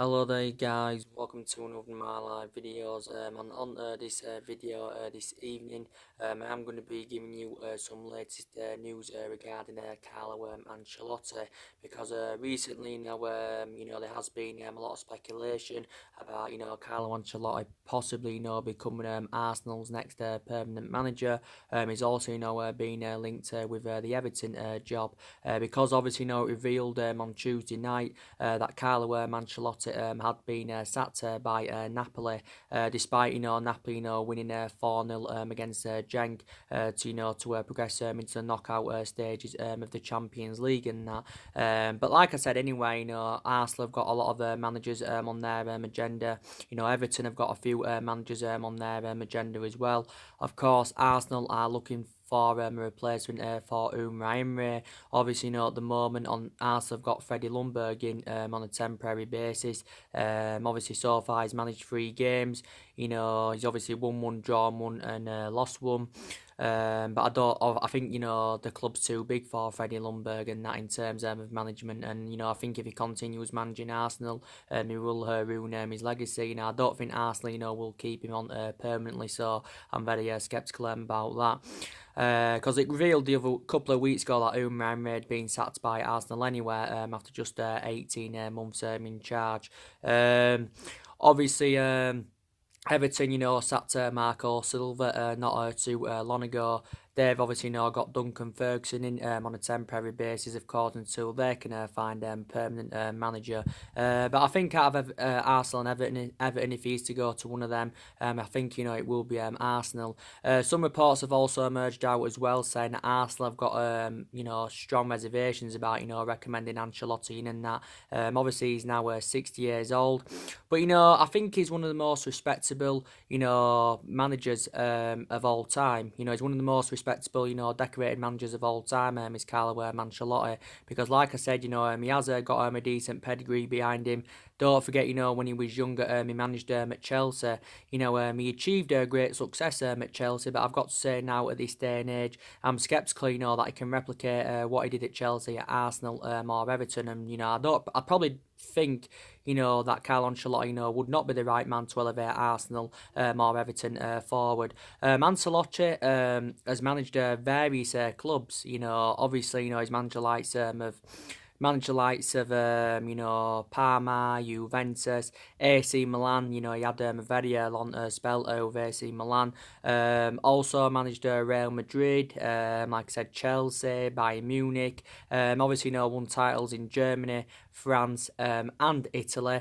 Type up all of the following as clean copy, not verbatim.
Hello there guys, welcome to another of my live videos. This video this evening, I'm going to be giving you some latest news regarding Carlo Ancelotti, because recently there has been a lot of speculation about Carlo Ancelotti possibly becoming Arsenal's next permanent manager. He's also been linked with the Everton job, because obviously it revealed on Tuesday night that Carlo Ancelotti had been sacked by Napoli, despite Napoli winning 4-0 against Genk to progress into the knockout stages of the Champions League and that. But like I said, anyway, Arsenal have got a lot of managers on their agenda. Everton have got a few managers on their agenda as well. Of course, Arsenal are looking for a replacement for Emre. Obviously, at the moment on Arsenal have got Freddie Ljungberg in on a temporary basis. Obviously, so far he's managed 3 games. He's obviously won one, drawn one, and lost one. But I think the club's too big for Freddie Ljungberg and that in terms of management. And I think if he continues managing Arsenal, he will ruin his legacy. I don't think Arsenal will keep him on permanently. So I'm very sceptical about that. Because it revealed the other couple of weeks ago that Emre had been sacked by Arsenal anyway, after just 18 months in charge. Obviously, Everton, sacked Marco Silva not too long ago. They've obviously got Duncan Ferguson in on a temporary basis, of course, until they can find a permanent manager. But I think out of Arsenal and Everton, if he's to go to one of them, I think it will be Arsenal. Some reports have also emerged out as well, saying that Arsenal have got strong reservations about recommending Ancelotti in and that. Obviously he's now 60 years old, but I think he's one of the most respectable managers of all time. He's one of the most respectable, decorated managers of all time, is Carlo Ancelotti, because like I said, he has got a decent pedigree behind him. Don't forget, when he was younger, he managed at Chelsea. He achieved great success at Chelsea, but I've got to say now at this day and age, I'm sceptical, that he can replicate what he did at Chelsea, at Arsenal, or Everton. And I probably think that Carlo Ancelotti would not be the right man to elevate Arsenal or Everton forward. Ancelotti has managed various clubs. Obviously he's managed the likes of Parma, Juventus, AC Milan. He had a very long spell over AC Milan. Also managed Real Madrid, like I said, Chelsea, Bayern Munich. Obviously won titles in Germany, France, and Italy.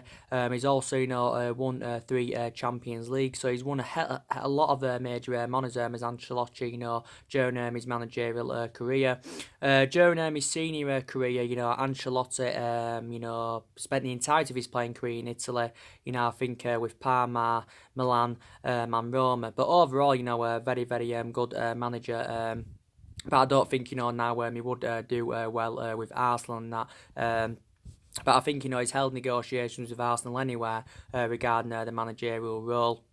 He's also won 3 Champions League, so he's won a lot of major honours as Ancelotti during his managerial career. During his senior career, Ancelotti spent the entirety of his playing career in Italy, I think with Parma, Milan, and Roma. But overall, a very, very good manager. But I don't think now he would do well with Arsenal and that. But I think he's held negotiations with Arsenal anyway regarding the managerial role.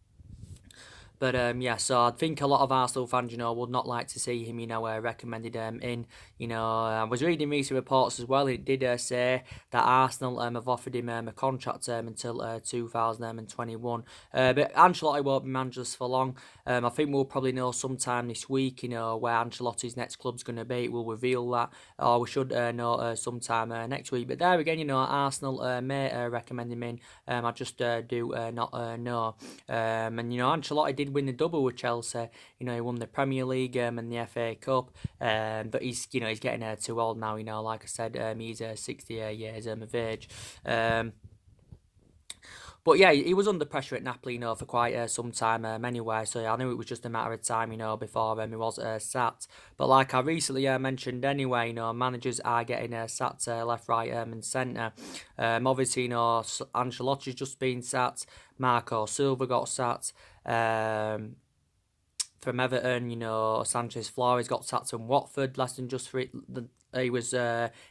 But so I think a lot of Arsenal fans, would not like to see him, recommended in. I was reading recent reports as well. It did say that Arsenal have offered him a contract term until 2021. But Ancelotti won't be managers for long. I think we'll probably know sometime this week, where Ancelotti's next club's going to be. We'll reveal that, or we should know sometime next week. But there again, Arsenal may recommend him in. I just do not know. And Ancelotti did win the double with Chelsea. He won the Premier League and the FA Cup. But he's getting too old now. Like I said, he's 60 years of age. But yeah, he was under pressure at Napoli, for quite some time anyway. So I knew it was just a matter of time, before he was sacked. But like I recently mentioned anyway, managers are getting sacked left, right, and centre. Obviously, Ancelotti's just been sacked. Marco Silva got sacked. From Everton, Sanchez Flores got sacked from Watford less than just he was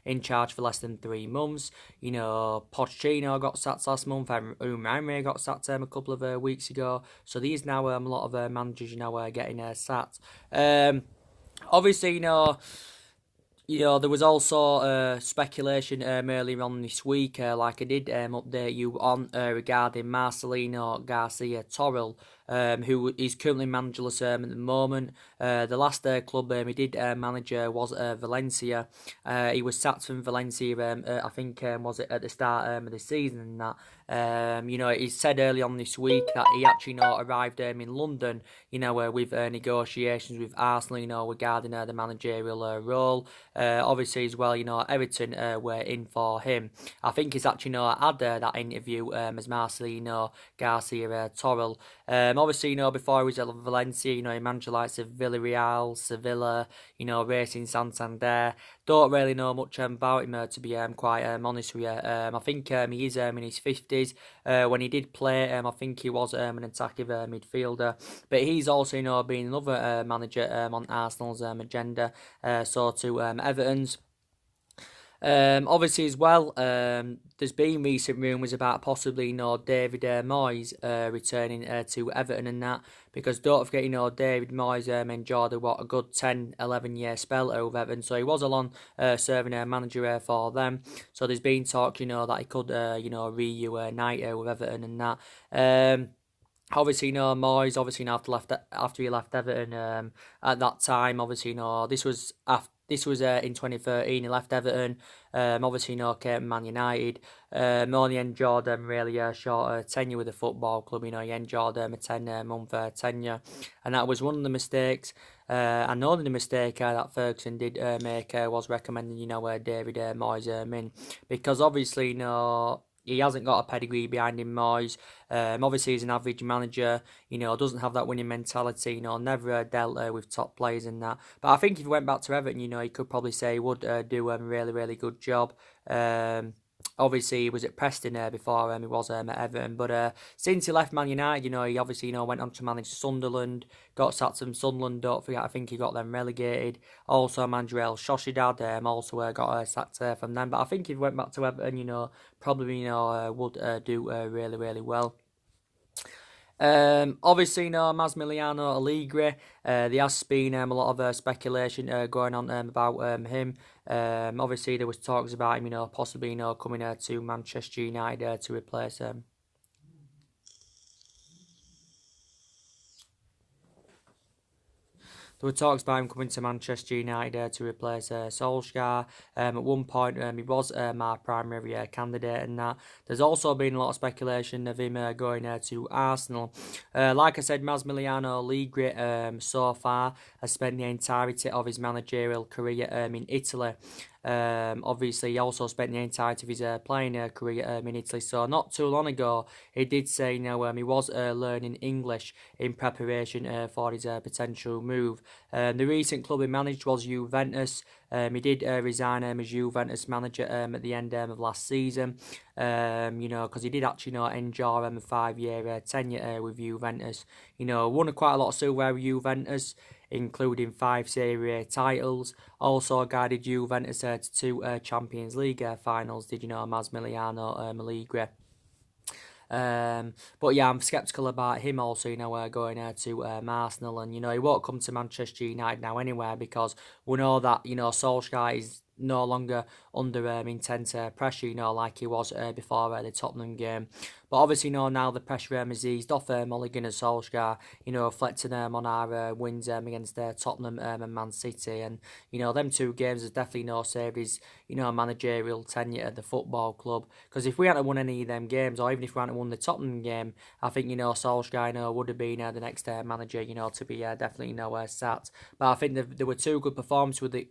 in charge for less than 3 months. Pochettino got sacked last month. Emre got sacked a couple of weeks ago. So these now a lot of managers getting sacked. Obviously, There was also speculation earlier on this week, like I did update you on regarding Marcelino Garcia Torrell, who is currently managerless at the moment. The last club he did manage was Valencia. He was sacked from Valencia, I think, was it at the start of the season and that. He said early on this week that he actually arrived in London, with negotiations with Arsenal, regarding the managerial role. Obviously, as well, Everton were in for him. I think he's actually had that interview as Marcelino Garcia Torrell. Obviously, before he was at Valencia, he managed the likes of Villarreal, Sevilla, Racing Santander. Don't really know much about him, to be quite honest with you. I think he is in his 50s. When he did play, I think he was an attacking midfielder. But he's also, been another manager on Arsenal's agenda, so to Everton's. Obviously, as well, there's been recent rumours about possibly, David Moyes returning to Everton and that, because don't forget, David Moyes enjoyed a good 10, 11 year spell over Everton, so he was a long serving manager for them. So there's been talk, that he could, reunite with Everton and that. Obviously, Moyes, obviously, after he left Everton, at that time, obviously, this was in 2013. He left Everton. Obviously, came to Man United. Only enjoyed really a short tenure with the football club. He enjoyed a 10-month tenure, and that was one of the mistakes. And only the mistake that Ferguson did make was recommending, David Moyes in, because obviously, he hasn't got a pedigree behind him, Moyes. Obviously, he's an average manager. Doesn't have that winning mentality. Never dealt with top players and that. But I think if he went back to Everton, he could probably say he would do a really, really good job. Obviously, he was at Preston before he was at Everton. But since he left Man United, he obviously went on to manage Sunderland, got sacked from Sunderland. Don't forget, I think he got them relegated. Also, Mandrell Shoshidad also got sacked from them. But I think if he went back to Everton, probably would do really, really well. Obviously, Massimiliano Allegri. There has been a lot of speculation going on about him. Obviously, there was talks about him, possibly, coming to Manchester United to replace him. There were talks about him coming to Manchester United to replace Solskjaer. At one point, he was my primary candidate, and that. There's also been a lot of speculation of him going to Arsenal. Like I said, Massimiliano Allegri so far has spent the entirety of his managerial career in Italy. Obviously, he also spent the entirety of his playing career in Italy. So not too long ago, he did say, he was learning English in preparation for his potential move. The recent club he managed was Juventus. He did resign as Juventus manager at the end of last season. Because he did actually enjoy a 5-year tenure with Juventus. Won quite a lot of silver with Juventus, including 5 Serie A titles. Also guided Juventus to 2 Champions League finals, did Massimiliano Allegri. But yeah, I'm sceptical about him also, going to Arsenal, and he won't come to Manchester United now anywhere, because we know that Solskjaer is no longer under intense pressure, like he was before the Tottenham game. But obviously, now the pressure has eased off Mulligan and Solskjaer, reflecting on our wins against Tottenham and Man City. And, them 2 games has definitely saved his, managerial tenure at the football club. Because if we hadn't won any of them games, or even if we hadn't won the Tottenham game, I think, Solskjaer, would have been the next manager, to be definitely, sat. But I think there were 2 good performances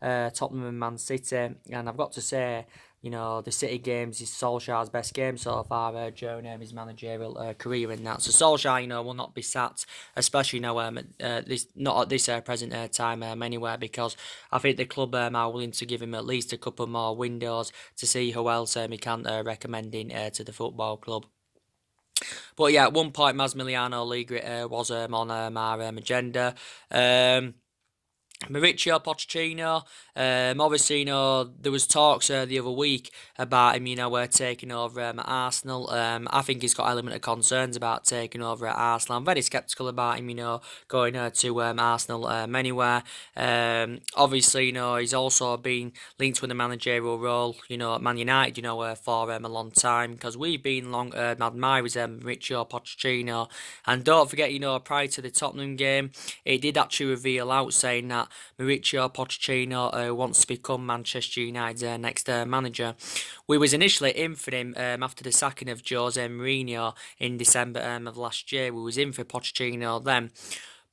Tottenham and Man City, and I've got to say, the City games is Solskjaer's best game so far during his managerial career in that. So Solskjaer, will not be sat, especially not at this present time anywhere, because I think the club are willing to give him at least a couple more windows to see who else he can recommend in to the football club. But yeah, at one point, Massimiliano Allegri was on our agenda. Mauricio Pochettino, Obviously, there was talks the other week about him, taking over at Arsenal. I think he's got element of concerns about taking over at Arsenal. I'm very sceptical about him, going to Arsenal anywhere. Obviously, he's also been linked with a managerial role, at Man United, for a long time because we've been long admirers of Mauricio Pochettino. And don't forget, prior to the Tottenham game, it did actually reveal out saying that Mauricio Pochettino wants to become Manchester United's next manager. We was initially in for him after the sacking of Jose Mourinho in December of last year. We was in for Pochettino then.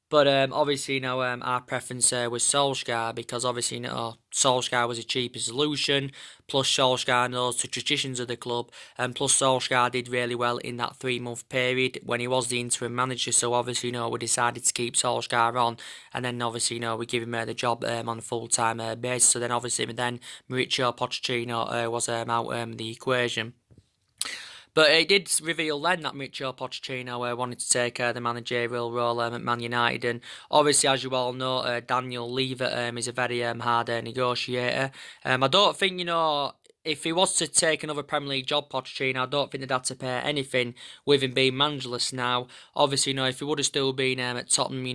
But obviously, our preference was Solskjaer because obviously, Solskjaer was a cheaper solution. Plus, Solskjaer knows the traditions of the club, and plus Solskjaer did really well in that 3 month period when he was the interim manager. So obviously, we decided to keep Solskjaer on, and then obviously, we give him the job on a full time basis. So then obviously, Mauricio Pochettino was out the equation. But it did reveal then that Michel Pochettino wanted to take the managerial role at Man United. And obviously, as you all know, Daniel Levy is a very hard negotiator. I don't think, if he was to take another Premier League job, Pochettino, I don't think they'd have to pay anything with him being managerless now. Obviously, if he would have still been at Tottenham,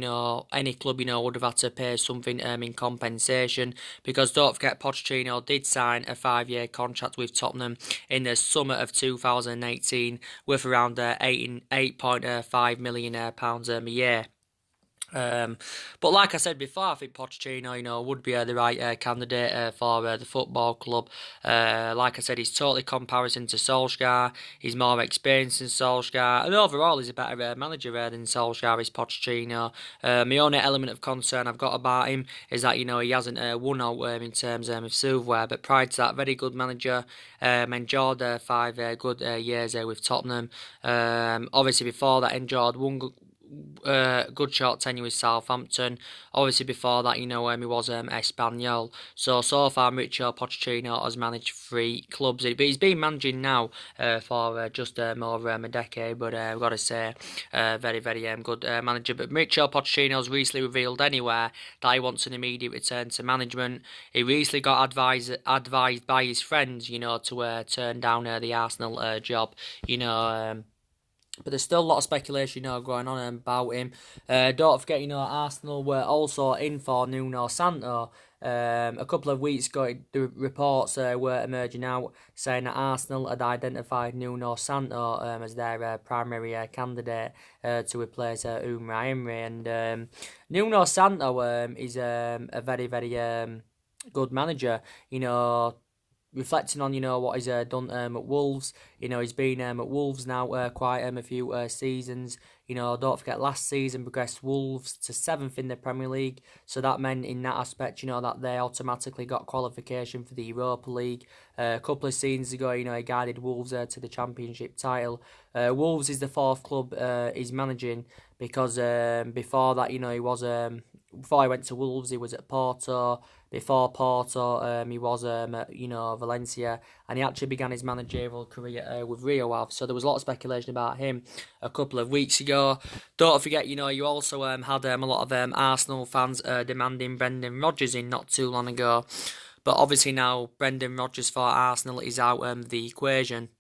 any club, would have had to pay something in compensation. Because don't forget, Pochettino did sign a 5-year contract with Tottenham in the summer of 2018 with around £8.5 million pounds a year. But like I said before, I think Pochettino, would be the right candidate for the football club. Like I said, he's totally comparison to Solskjaer. He's more experienced than Solskjaer, and overall, he's a better manager than Solskjaer is Pochettino. My only element of concern I've got about him is that he hasn't won out in terms of silverware. But prior to that, very good manager. Enjoyed 5 good years with Tottenham. Obviously, before that, enjoyed one good short tenure with Southampton. Obviously, before that, he was Espanyol. So far, Mauricio Pochettino has managed 3 clubs. But he's been managing now for just over a decade. But I've got to say, very, very good manager. But Mauricio Pochettino's recently revealed anywhere that he wants an immediate return to management. He recently got advised by his friends, to turn down the Arsenal job. But there's still a lot of speculation, going on about him. Don't forget, Arsenal were also in for Nuno Santo. A couple of weeks ago, the reports were emerging out saying that Arsenal had identified Nuno Santo as their primary candidate to replace Unai Emery. And Nuno Santo is a very, very good manager. Reflecting on, what he's done at Wolves, he's been at Wolves now quite a few seasons. Don't forget last season progressed Wolves to 7th in the Premier League, so that meant in that aspect, that they automatically got qualification for the Europa League. A couple of seasons ago, he guided Wolves to the Championship title. Wolves is the 4th club he's managing because before that, he was before he went to Wolves, he was at Porto. Before Porto, he was at Valencia, and he actually began his managerial career with Rio Ave. So there was a lot of speculation about him a couple of weeks ago. Don't forget, you also had a lot of Arsenal fans demanding Brendan Rodgers in not too long ago. But obviously now Brendan Rodgers for Arsenal is out the equation.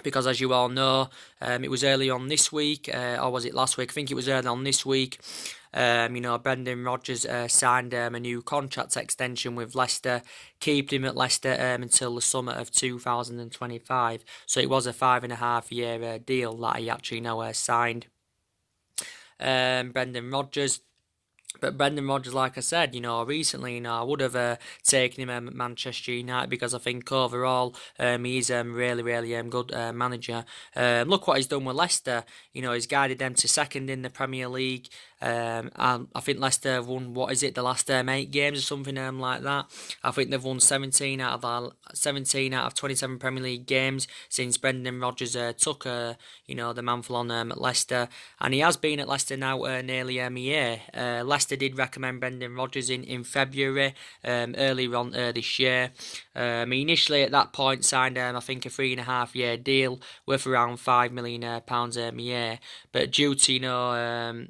Because as you all know, it was early on this week, or was it last week? I think it was early on this week. Brendan Rodgers signed a new contract extension with Leicester, keeping him at Leicester until the summer of 2025. So it was a 5.5-year deal that he actually now signed. Brendan Rodgers. But Brendan Rodgers, like I said, recently, I would have taken him at Manchester United because I think overall he's a really, really good manager. Look what he's done with Leicester. He's guided them to 2nd in the Premier League. And I think Leicester have won, the last 8 games or something like that. I think they've won 17 out of 27 Premier League games since Brendan Rodgers took the mantle on at Leicester. And he has been at Leicester now nearly a year. Leicester did recommend Brendan Rodgers in February, earlier on this year. He initially at that point signed, I think, a 3.5-year deal worth around £5 million pounds a year. But due to,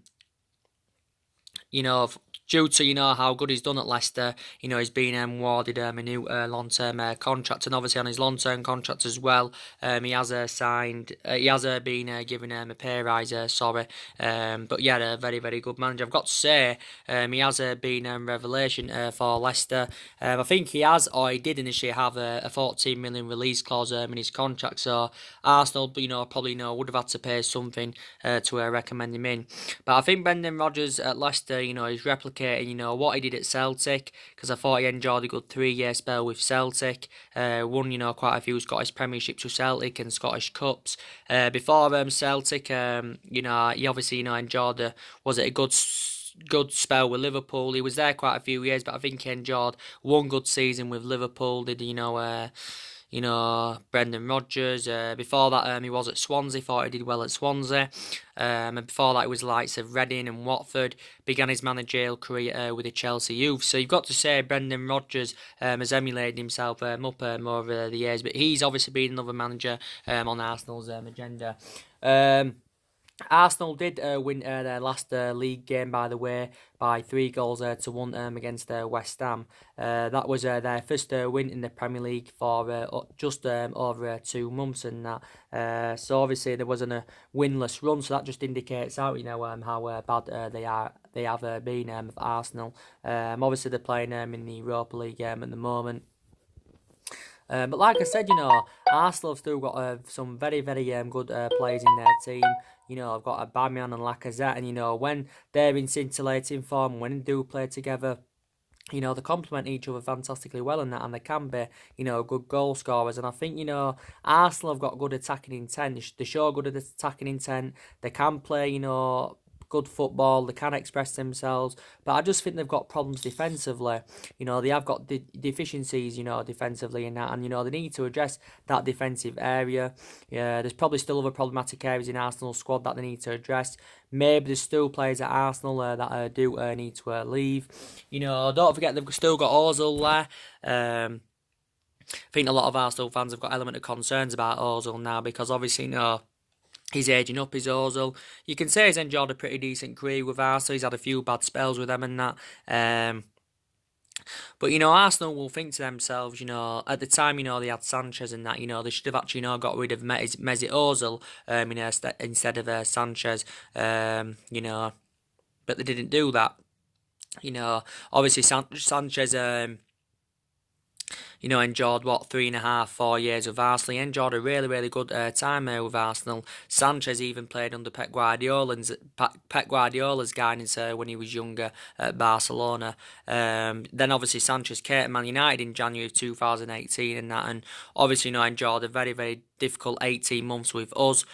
due to, how good he's done at Leicester, he's been awarded a new long-term contract, and obviously on his long-term contract as well, he has he has been given a pay rise, sorry, but yeah, a very, very good manager. I've got to say, he has been a revelation for Leicester. I think he has, or he did initially have a 14 million release clause in his contract, so Arsenal, probably would have had to pay something to recommend him in. But I think Brendan Rodgers at Leicester, he's replicating, what he did at Celtic, because I thought he enjoyed a good 3-year spell with Celtic. Won, quite a few Scottish Premierships with Celtic and Scottish Cups. Before Celtic, he obviously, enjoyed was it a good spell with Liverpool. He was there quite a few years, but I think he enjoyed one good season with Liverpool. Did Brendan Rodgers. Before that, he was at Swansea. Thought he did well at Swansea. And before that, it was the likes of Reading and Watford. Began his managerial career with the Chelsea youth. So you've got to say Brendan Rodgers has emulated himself up more over the years. But he's obviously been another manager on Arsenal's agenda. Arsenal did win their last league game, by the way, by 3 goals to 1 against West Ham. That was their first win in the Premier League for just over 2 months, and that. So obviously there wasn't a winless run, so that just indicates out, how bad they have been for Arsenal. Obviously they're playing in the Europa League at the moment. But like I said, Arsenal have still got some very, very good players in their team. I've got Aubameyang and Lacazette, and when they're in scintillating form, when they do play together, they complement each other fantastically well, and they can be, good goal scorers. And I think, Arsenal have got good attacking intent. They show good attacking intent. They can play, good football, they can express themselves, but I just think they've got problems defensively. They have got deficiencies, defensively in that, and they need to address that defensive area. Yeah, there's probably still other problematic areas in Arsenal's squad that they need to address. Maybe there's still players at Arsenal that do need to leave. Don't forget they've still got Ozil there. I think a lot of Arsenal fans have got element of concerns about Ozil now, because obviously, he's aging up, his Ozil. You can say he's enjoyed a pretty decent career with Arsenal. He's had a few bad spells with them and that. But, Arsenal will think to themselves, at the time, they had Sanchez and that, they should have actually, got rid of Mesut Ozil instead of Sanchez, but they didn't do that. Obviously Sanchez... enjoyed 3.5-4 years with Arsenal. He enjoyed a really, really good time there with Arsenal. Sanchez even played under Pep Guardiola's guidance when he was younger at Barcelona. Then obviously Sanchez came to Man United in January of 2018 and that, and obviously enjoyed a very, very difficult 18 months with us.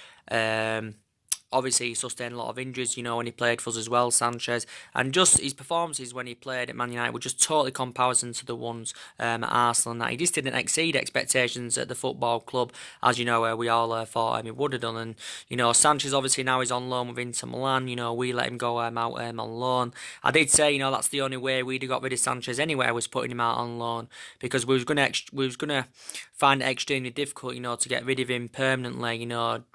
Obviously, he sustained a lot of injuries, when he played for us as well, Sanchez. And just his performances when he played at Man United were just totally comparison to the ones at Arsenal. And that he just didn't exceed expectations at the football club, as we all thought he would have done. And, Sanchez obviously now is on loan with Inter Milan. We let him go out on loan. I did say, that's the only way we'd have got rid of Sanchez anyway, was putting him out on loan, because we was gonna find it extremely difficult, to get rid of him permanently,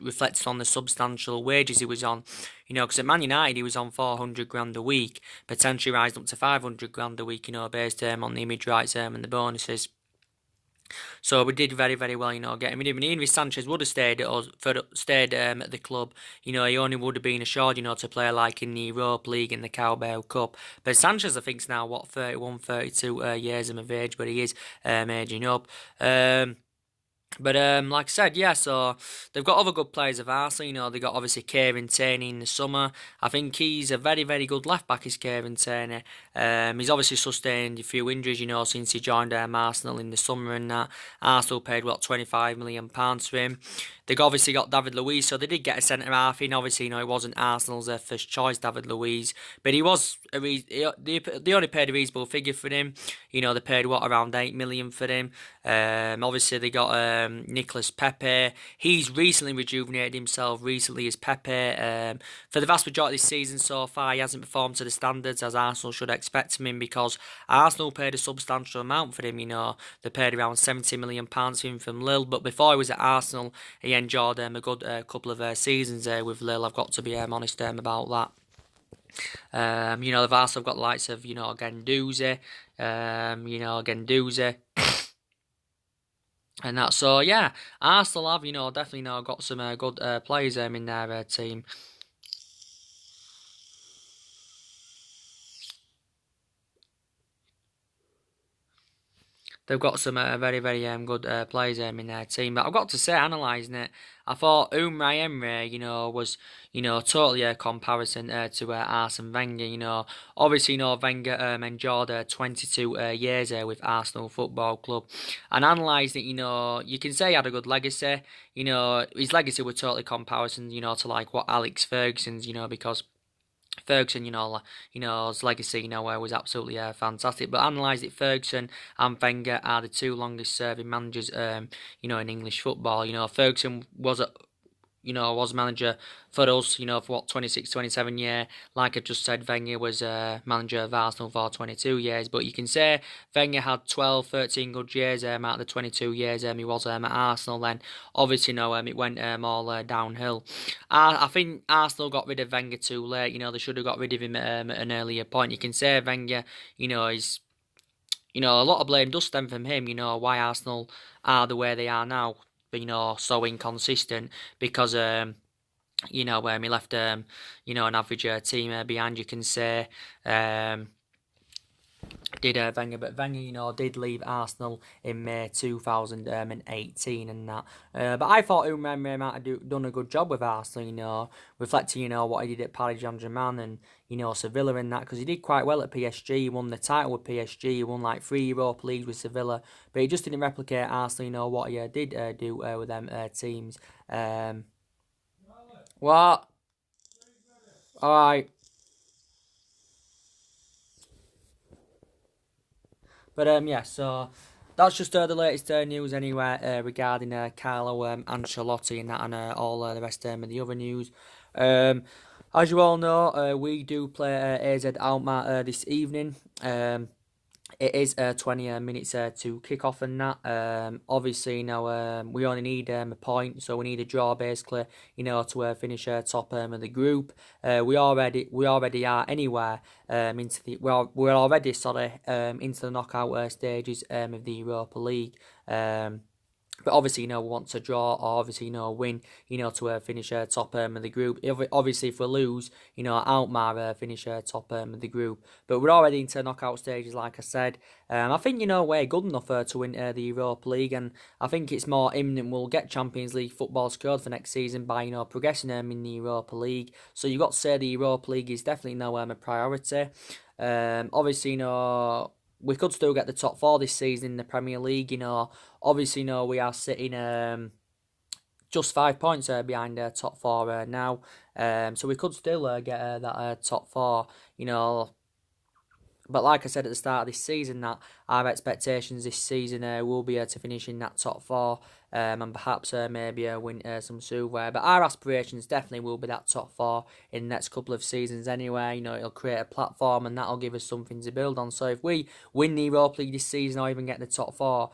reflected on the substantial wages he was on, because at Man United he was on 400 grand a week, potentially rising up to 500 grand a week, based on the image rights and the bonuses. So we did very, very well, getting rid of him. And even if Sanchez would have stayed at the club, he only would have been assured, to play like in the Europa League and the Carabao Cup. But Sanchez, I think, is now, 31, 32 years of age, but he is aging up. But like I said, yeah, so they've got other good players of Arsenal. They've got obviously Kieran Tierney in the summer. I think he's a very, very good left back, is Kieran Tierney. He's obviously sustained a few injuries, since he joined Arsenal in the summer and that. Arsenal paid, £25 million for him. They've obviously got David Luiz, so they did get a centre-half in. Obviously, it wasn't Arsenal's first choice, David Luiz, but he was they only paid a reasonable figure for him. They paid, around 8 million for him. Obviously, they got Nicolas Pepe. He's recently rejuvenated himself, as Pepe. For the vast majority of this season so far, he hasn't performed to the standards as Arsenal should expect from him, because Arsenal paid a substantial amount for him. They paid around £70 million for him from Lille, but before he was at Arsenal, he enjoyed a good couple of seasons with Lille. I've got to be honest about that. They've also got the likes of, Gendouzi, Gendouzi. And that, so yeah, Arsenal have, definitely got some good players in their team. They've got some very, very good players in their team. But I've got to say, analysing it, I thought Unai Emery, was, totally a comparison to Arsene Wenger. Obviously, Wenger endured 22 years with Arsenal Football Club. And analysed it, you can say he had a good legacy. His legacy was totally comparison, to like what Alex Ferguson's, because Ferguson, his legacy, was absolutely fantastic. But analyse it, Ferguson and Wenger are the two longest serving managers, in English football. Ferguson was manager for us, for what, 26, 27 years. Like I just said, Wenger was manager of Arsenal for 22 years. But you can say Wenger had 12, 13 good years out of the 22 years he was at Arsenal. Then, obviously, it went all downhill. I think Arsenal got rid of Wenger too late. They should have got rid of him at an earlier point. You can say Wenger, is, a lot of blame does stem from him, why Arsenal are the way they are now. So inconsistent because he left an average team behind. You can say did Wenger, but Wenger, did leave Arsenal in May 2018 and that. But I thought Unai might have done a good job with Arsenal, reflecting, what he did at Paris Saint-Germain and, Sevilla and that, because he did quite well at PSG. He won the title with PSG, he won like 3 Europa Leagues with Sevilla, but he just didn't replicate Arsenal, what he did do with them teams. What? Alright. But yeah, so that's just the latest news anyway regarding Carlo Ancelotti and that, and all the rest of the other news. As you all know, we do play AZ Alkmaar this evening. It is 20 minutes to kick off and that. Obviously, we only need a point, so we need a draw basically, to finish top of the group. We already are anywhere we're already into the knockout stages of the Europa League. But obviously, we want to draw or obviously, win, to finish top of the group. Obviously, if we lose, Alkmaar finish top of the group. But we're already into knockout stages, like I said. I think, we're good enough to win the Europa League. And I think it's more imminent we'll get Champions League football secured for next season by, progressing in the Europa League. So you've got to say the Europa League is definitely a priority. Obviously, we could still get the top 4 this season in the Premier League, Obviously, we are sitting just 5 points behind top 4 now. So we could still get that top 4, But like I said at the start of this season, that our expectations this season will be to finish in that top 4 and perhaps maybe win some silverware. But our aspirations definitely will be that top 4 in the next couple of seasons anyway. It'll create a platform and that'll give us something to build on. So if we win the Europa League this season or even get the top 4,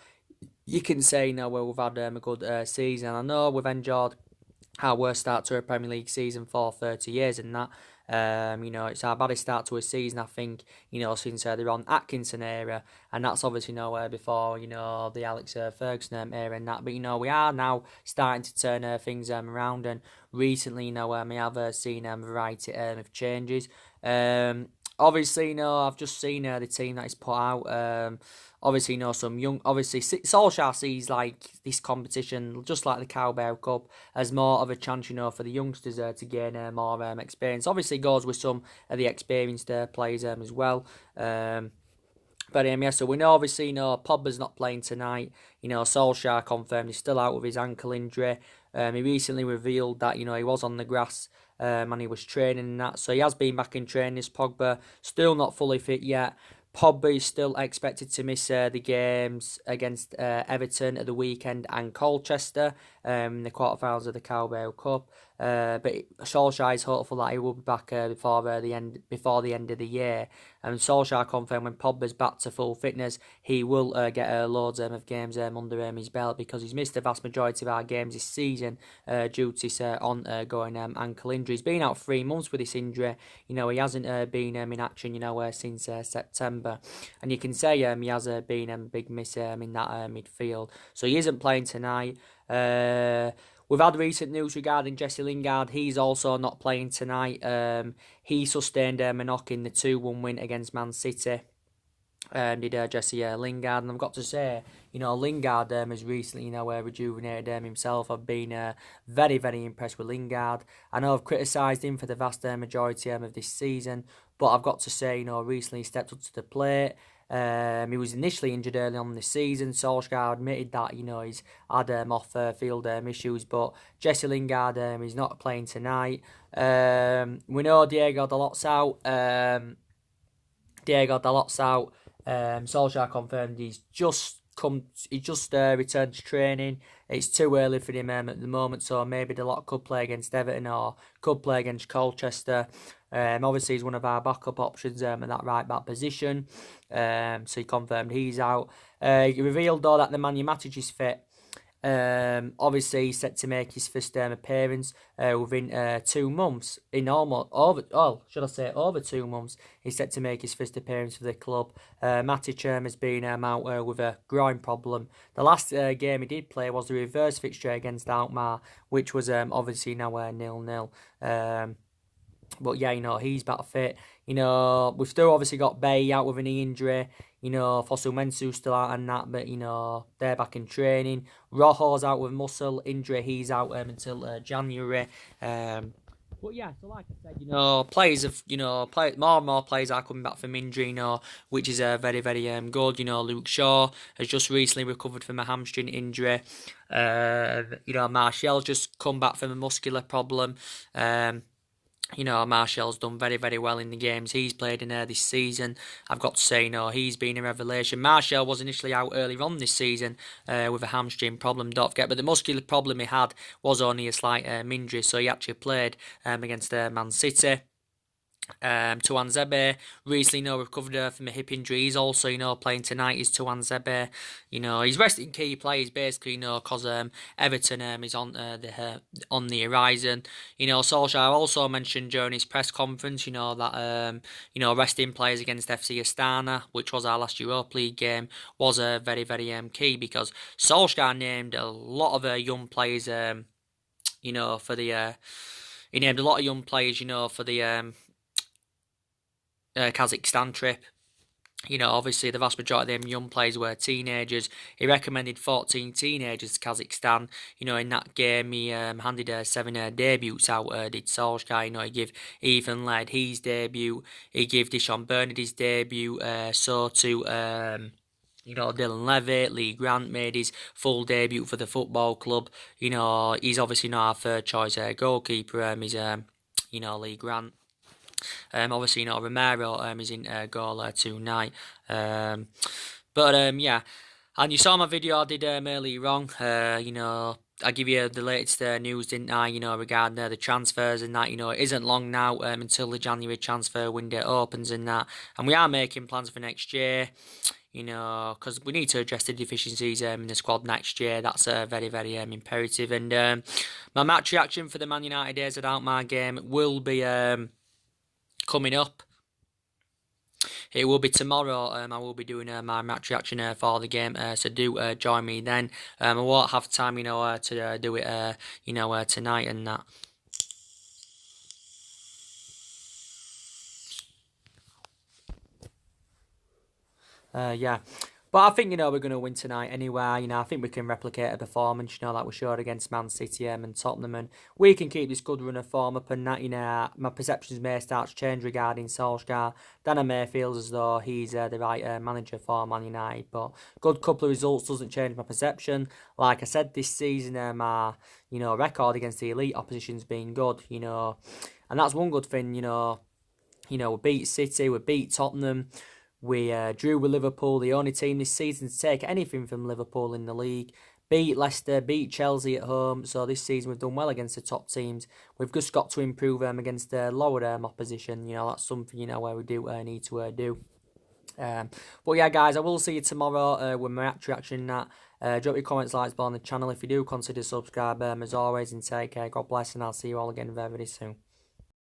you can say, we've had a good season. I know we've enjoyed our worst start to a Premier League season for 30 years and that. It's our baddest start to a season, I think, since the Ron Atkinson era, and that's obviously nowhere before, the Alex Ferguson era and that. But, we are now starting to turn things around, and recently, we have seen a variety of changes. Obviously, I've just seen the team that he's put out. Obviously, some young. Obviously, Solskjaer sees like this competition, just like the Cowbell Cup, as more of a chance, for the youngsters to gain more experience. Obviously, goes with some of the experienced players as well. But yeah, so we know obviously, Pogba's not playing tonight. Solskjaer confirmed he's still out with his ankle injury. He recently revealed that, he was on the grass and he was training and that. So he has been back in training, this Pogba. Still not fully fit yet. Pogba is still expected to miss the games against Everton at the weekend and Colchester. in the quarterfinals of the Carabao Cup. But Solskjaer is hopeful that he will be back before the end of the year. And Solskjaer confirmed when Pogba's back to full fitness, he will get loads of games under his belt, because he's missed the vast majority of our games this season due to his ongoing ankle injury. He's been out 3 months with this injury. He hasn't been in action, since September, and you can say he has been a big miss in that midfield. So he isn't playing tonight. We've had recent news regarding Jesse Lingard. He's also not playing tonight. He sustained a knock in the 2-1 win against Man City. Did Jesse Lingard, and I've got to say, Lingard has recently, rejuvenated himself. I've been very, very impressed with Lingard. I know I've criticised him for the vast majority of this season, but I've got to say, recently he stepped up to the plate. He was initially injured early on this season. Solskjaer admitted that, he's had off-field issues, but Jesse Lingard is not playing tonight. We know Diego Dalot's out. Solskjaer confirmed he's just returned to training. It's too early for him at the moment, so maybe Dalot could play against Everton or could play against Colchester. Obviously, he's one of our backup options at that right back position. So he confirmed he's out. He revealed though that Nemanja Matic is fit. Obviously, he's set to make his first appearance within 2 months. Over 2 months, he's set to make his first appearance for the club. Matic has been out with a groin problem. The last game he did play was the reverse fixture against Alkmaar, which was obviously now 0-0. But yeah, he's back fit. We've still obviously got Bay out with a knee injury. Fosu Mensah's still out and that, but they're back in training. Rojo's out with muscle injury. He's out until January. But yeah, so like I said, players have, more and more players are coming back from injury, which is very, very good. Luke Shaw has just recently recovered from a hamstring injury. Martial's just come back from a muscular problem. Martial's done very, very well in the games he's played in this season. I've got to say, he's been a revelation. Martial was initially out earlier on this season with a hamstring problem, don't forget, but the muscular problem he had was only a slight injury, so he actually played against Man City. Tuan Zebe recently recovered from a hip injury. He's also playing tonight. Is Tuan Zebe. He's resting key players basically because Everton is on the horizon. Solskjaer also mentioned during his press conference that resting players against FC Astana, which was our last Europa League game, was very, very key, because Solskjaer named a lot of young players for the he named a lot of young players for the Kazakhstan trip. Obviously the vast majority of them young players were teenagers. He recommended 14 teenagers to Kazakhstan. In that game he handed 7 debuts out, did Solskjaer. He gave Ethan Laird his debut. He gave Dishon Bernard his debut. So too Dylan Levitt, Lee Grant made his full debut for the football club. He's obviously not our third choice goalkeeper. He's Lee Grant. Obviously, Romero is in goal tonight. Yeah. And you saw my video I did earlier on. I give you the latest news, didn't I? Regarding the transfers and that. It isn't long now until the January transfer window opens and that. And we are making plans for next year. Because we need to address the deficiencies in the squad next year. That's very, very imperative. And my match reaction for the Man United days at Alkmaar game will be coming up. It will be tomorrow. I will be doing my match reaction for the game, so do join me then. I won't have time, to do it, tonight and that. Yeah. But I think, we're going to win tonight anyway. I think we can replicate a performance, like we showed against Man City and Tottenham. And we can keep this good run of form up and that, my perceptions may start to change regarding Solskjaer. Then I may feel as though he's the right manager for Man United. But good couple of results doesn't change my perception. Like I said, this season, my, record against the elite opposition's been good, And that's one good thing, we beat City, we beat Tottenham. We drew with Liverpool, the only team this season to take anything from Liverpool in the league. beat Leicester, beat Chelsea at home. So this season we've done well against the top teams. We've just got to improve against the lower opposition. That's something where we do need to do. But yeah, guys, I will see you tomorrow with my match reaction and that. Drop your comments, likes below on the channel. If you do, consider subscribe as always, and take care. God bless, and I'll see you all again very, very soon.